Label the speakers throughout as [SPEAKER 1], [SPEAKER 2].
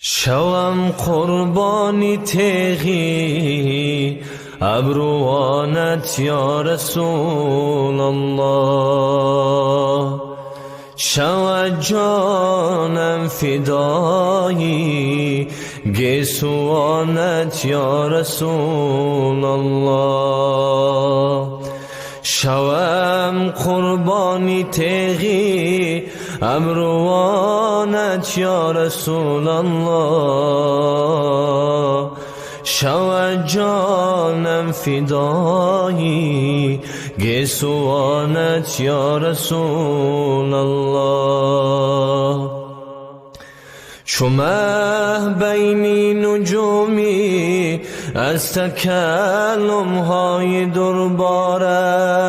[SPEAKER 1] شوم قربانی تیغی ابروانت یا رسول الله، شود جانم فدایی گیسوانت یا رسول الله. شوم قربانی تیغی ابروانت یا رسول الله، شود جانم فدایی گیسوانت یا رسول الله. چو مه بینی نجومی از تکلم های دربارت،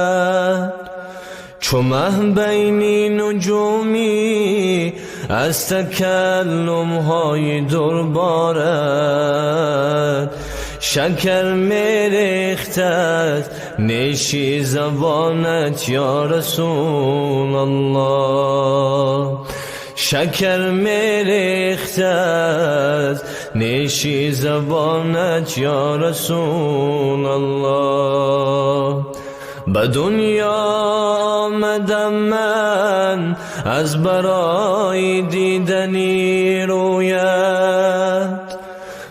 [SPEAKER 1] چو مه بینی نجومی از تکلم های دربارت، شکر میریختت نیشی زبانت یا رسول الله، شکر میریختت نیشی زبانت یا رسول الله. به دنیا آمدم من از برای دیدنی رویت،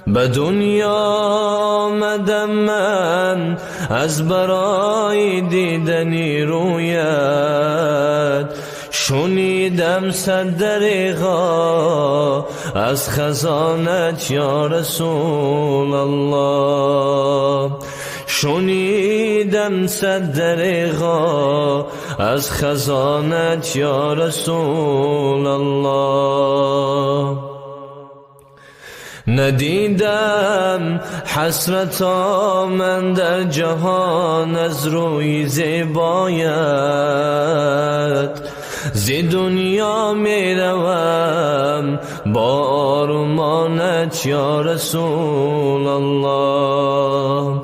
[SPEAKER 1] به دنیا آمدم من از برای دیدنی رویت، شنیدم صد دریغا از خزانت یا رسول الله، شنیدم صد دریغا از خزانت یا رسول الله. ندیدم حسرتا من در جهان از روی زیبایت، زی دنیا می روم با آرمانت یا رسول الله.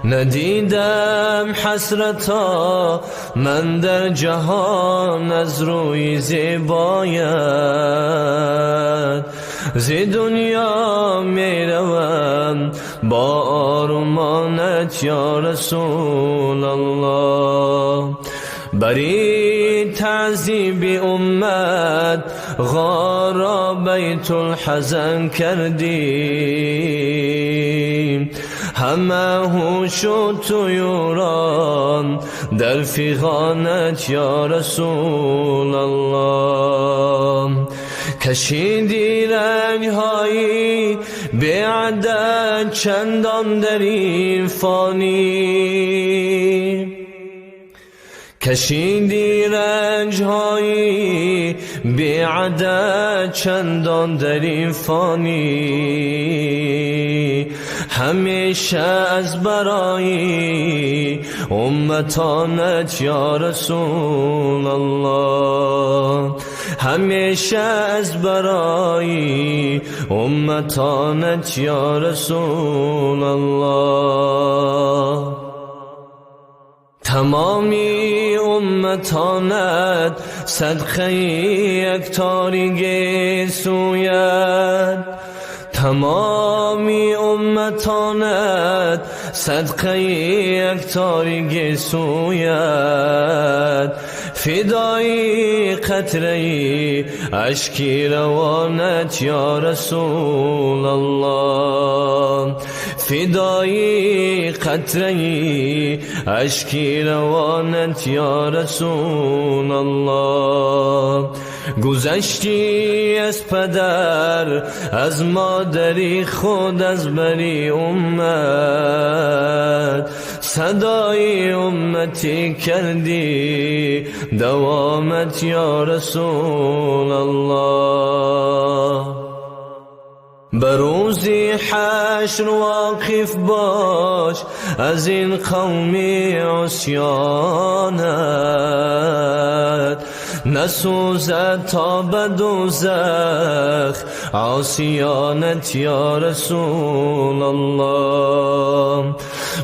[SPEAKER 1] ندیدم حسرتا من در جهان از روی زیبایت، زی دنیا می روم با آرمانت یا رسول الله. بری تعذیب امت غارا بیت الحزن کردیم، همه هوش و طیوران در فغانت یا رسول الله. کشیدی رنگ‌هایی به عدد چندان در این فانی، کشیدی رنج‌هایی بی عدد چندان در این فانی، همیشه از برای امتانت یا رسول الله، همیشه از برای امتانت یا رسول الله. تمامی امتانت صدقه یکتاری سویت، تمامی امتانت صدقه یکتاری سویت، فدای قطره اشکی روانت یا رسول الله، فدای قطره اشکی روانت یا رسول الله. گذشتی از پدر از مادری خود از بری امت، صدای امتی کردی دوامت یا رسول الله. بروزی حشر واقف باش از این قومی عصیانت، نسوزد تا به دوزخ عاصیانت یا رسول الله.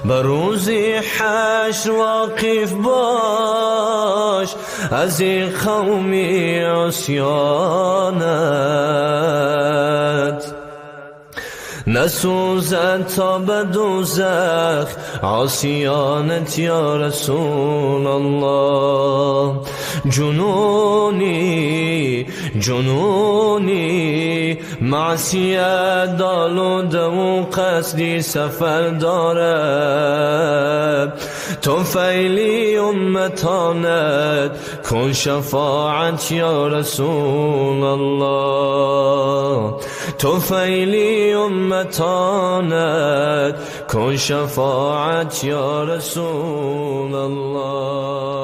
[SPEAKER 1] بروزی حشر واقف باش از این قومی عصیانت، نسوزد تا به دوزخ عاصیانت یا رسول الله. جنونی معصیت دالوده و قصدی سفر دارد، تو فیلی امتانت کن شفاعت یا رسول الله. تو فیلی امتانت کن شفاعت یا رسول الله.